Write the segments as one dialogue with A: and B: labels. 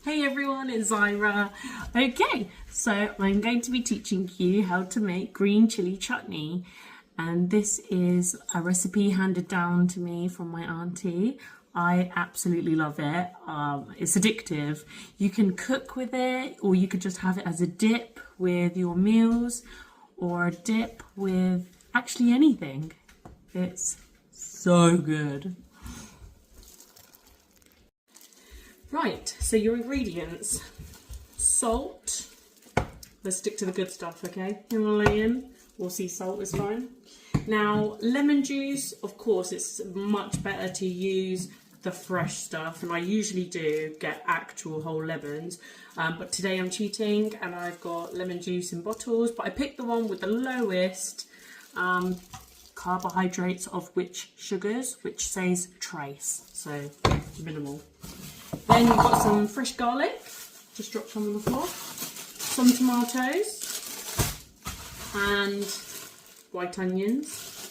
A: Hey everyone, it's Zyra. Okay, so I'm going to be teaching you how to make green chili chutney, and this is a recipe handed down to me from my auntie. I absolutely love it. It's addictive. You can cook with it, or you could just have it as a dip with your meals, or a dip with actually anything. It's so good. Right, so your ingredients: salt. Let's stick to the good stuff, okay? Himalayan or sea salt is fine. Now, lemon juice, of course, it's much better to use the fresh stuff, and I usually do get actual whole lemons, but today I'm cheating and I've got lemon juice in bottles, but I picked the one with the lowest carbohydrates of which sugars, which says trace, so minimal. Then you've got some fresh garlic, just dropped some on the floor, some tomatoes, and white onions.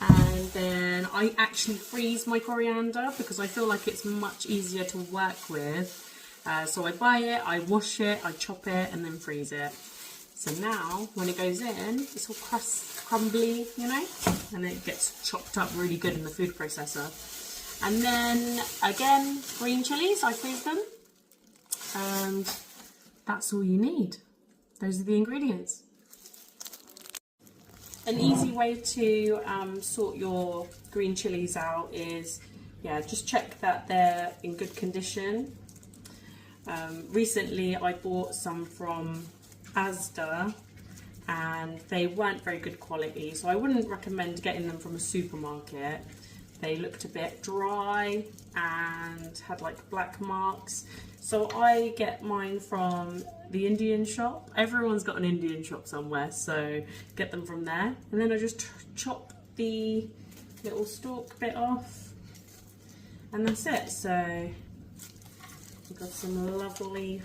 A: And then I actually freeze my coriander because I feel like it's much easier to work with. So I buy it, I wash it, I chop it, and then freeze it. So now, when it goes in, it's all crumbly, you know, and it gets chopped up really good in the food processor. And then again, green chilies, I freeze them, and that's all you need. Those are the ingredients. An easy way to sort your green chilies out is, just check that they're in good condition. Recently I bought some from Asda and they weren't very good quality, so I wouldn't recommend getting them from a supermarket. They looked a bit dry and had like black marks. So I get mine from the Indian shop. Everyone's got an Indian shop somewhere, so get them from there. And then I just chop the little stalk bit off, and that's it. So we've got some lovely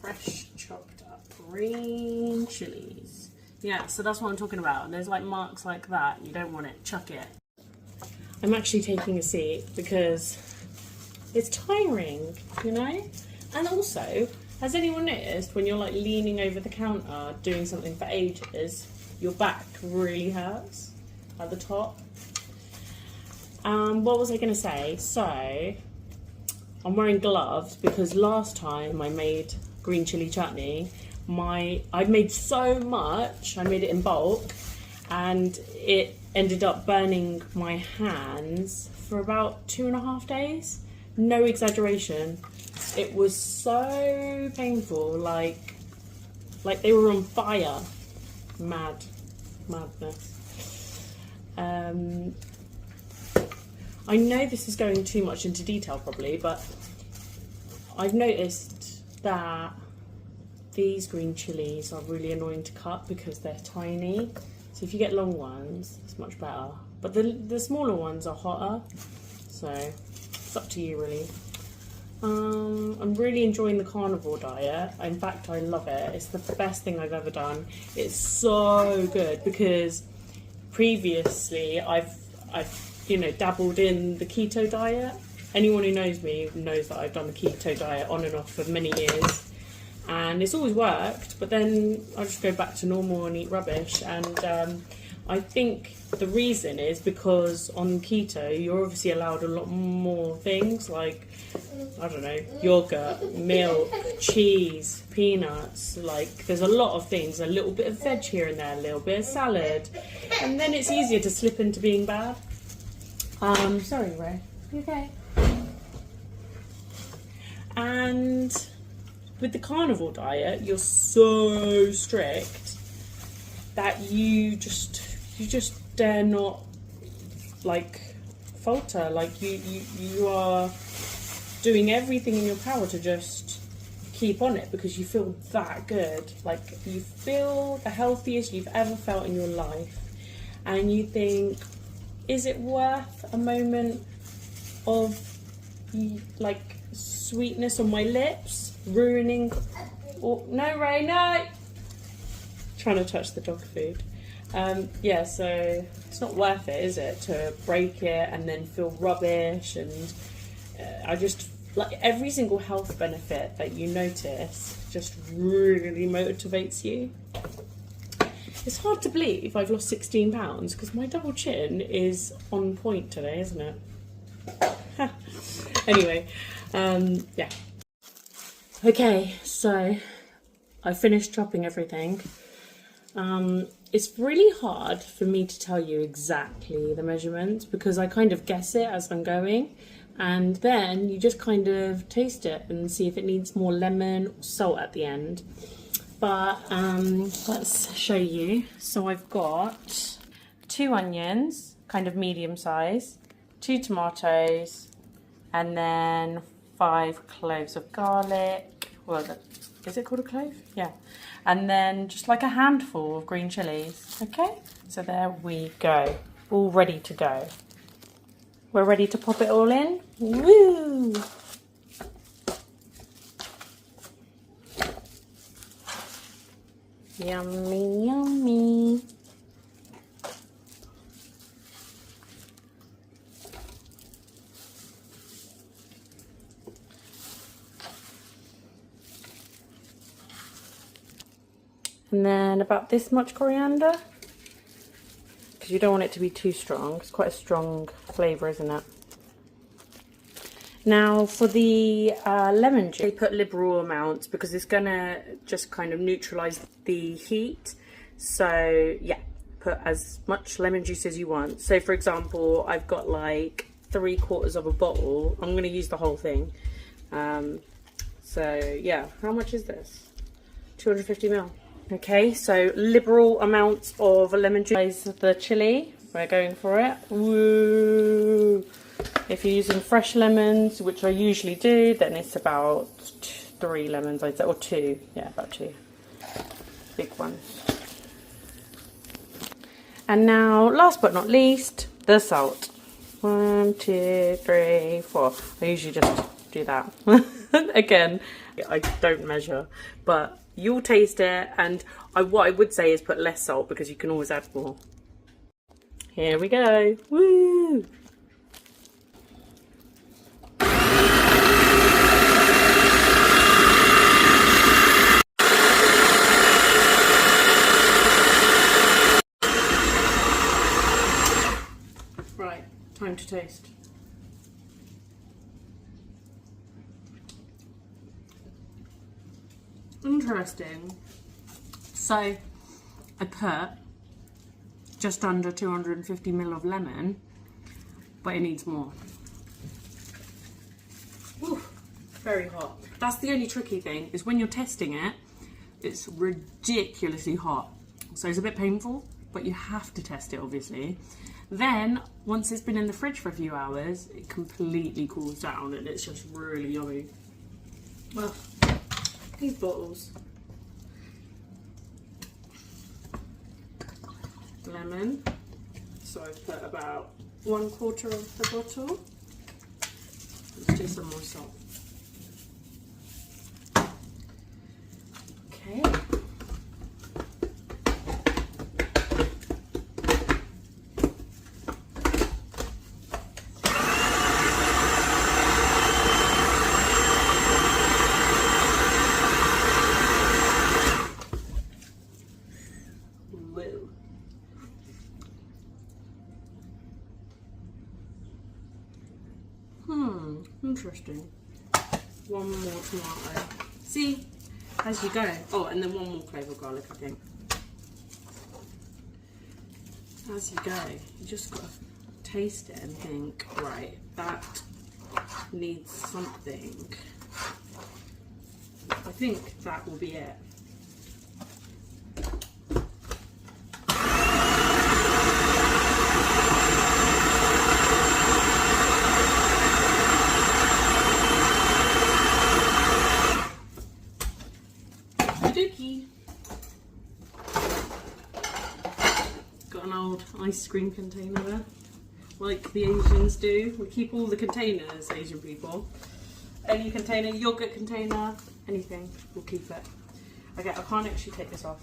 A: fresh chopped up green chilies. Yeah, so that's what I'm talking about. There's like marks like that. You don't want it, chuck it. I'm actually taking a seat because it's tiring, you know? And also, has anyone noticed when you're like leaning over the counter doing something for ages, your back really hurts at the top? What was I going to say? So, I'm wearing gloves because last time I made green chili chutney, I made so much, I made it in bulk, and it ended up burning my hands for about 2.5 days. No exaggeration. It was so painful, like they were on fire. Madness. I know this is going too much into detail probably, but I've noticed that these green chilies are really annoying to cut because they're tiny. So if you get long ones, it's much better. But the smaller ones are hotter, so it's up to you really. I'm really enjoying the carnivore diet. In fact, I love it. It's the best thing I've ever done. It's so good because previously I've dabbled in the keto diet. Anyone who knows me knows that I've done the keto diet on and off for many years. And it's always worked, but then I just go back to normal and eat rubbish. And I think the reason is because on keto, you're obviously allowed a lot more things like, I don't know, yogurt, milk, cheese, peanuts. Like, there's a lot of things, a little bit of veg here and there, a little bit of salad. And then it's easier to slip into being bad. Sorry, Ray. You okay? And with the carnivore diet, you're so strict that you just dare not like falter. Like you are doing everything in your power to just keep on it because you feel that good. Like you feel the healthiest you've ever felt in your life, and you think, is it worth a moment of like sweetness on my lips ruining? No, Ray, no! Trying to touch the dog food. So it's not worth it, is it, to break it and then feel rubbish? And I just like every single health benefit that you notice just really motivates you. It's hard to believe I've lost 16 pounds because my double chin is on point today, isn't it? Anyway, yeah. Okay, so I finished chopping everything. It's really hard for me to tell you exactly the measurements because I kind of guess it as I'm going, and then you just kind of taste it and see if it needs more lemon or salt at the end. But let's show you. So I've got 2 onions, kind of medium size, 2 tomatoes, and then 5 cloves of garlic. Well, is it called a clove? Yeah. And then just like a handful of green chilies. Okay, so there we go. All ready to go. We're ready to pop it all in. Woo! Yummy, yummy. And then about this much coriander, because you don't want it to be too strong. It's quite a strong flavour, isn't it? Now for the lemon juice, they put liberal amounts because it's gonna just kind of neutralise the heat. So yeah, put as much lemon juice as you want. So for example, I've got like 3/4 of a bottle. I'm gonna use the whole thing. So yeah, how much is this? 250 ml. Okay, so liberal amounts of lemon juice. The chili, we're going for it. Woo! If you're using fresh lemons, which I usually do, then it's about 3 lemons, I'd say, or 2. Yeah, about 2 big ones. And now, last but not least, the salt. 1, 2, 3, 4. I usually just do that. Again, I don't measure, but you'll taste it. And what I would say is put less salt because you can always add more. Here we go. Woo! Right, time to taste. Interesting. So I put just under 250 ml of lemon, but it needs more. Ooh, very hot. That's the only tricky thing, is when you're testing it, it's ridiculously hot. So it's a bit painful, but you have to test it, obviously. Then, once it's been in the fridge for a few hours, it completely cools down and it's just really yummy. Well, these bottles. Lemon. So I've put about 1/4 of the bottle. Let's do some more salt. Okay. Interesting. One more tomato. See, as you go. Oh, and then one more clove of garlic, I think. As you go, you just got to taste it and think, right, that needs something. I think that will be it. Got an old ice cream container there, like the Asians do. We keep all the containers, Asian people. Any container, yogurt container, anything, we'll keep it. Okay, I can't actually take this off.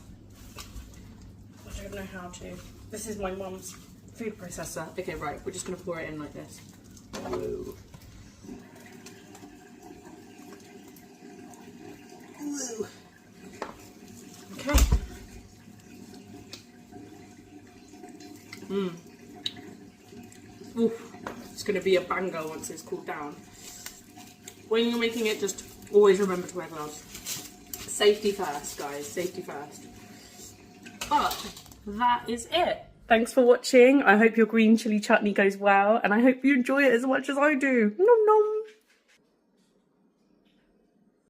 A: I don't know how to. This is my mum's food processor. Okay, right, we're just gonna pour it in like this. Whoa. Okay. Oof. It's going to be a banger once it's cooled down. When you're making it, just always remember to wear gloves. Safety first, guys. Safety first. But that is it. Thanks for watching. I hope your green chilli chutney goes well, and I hope you enjoy it as much as I do. Nom nom.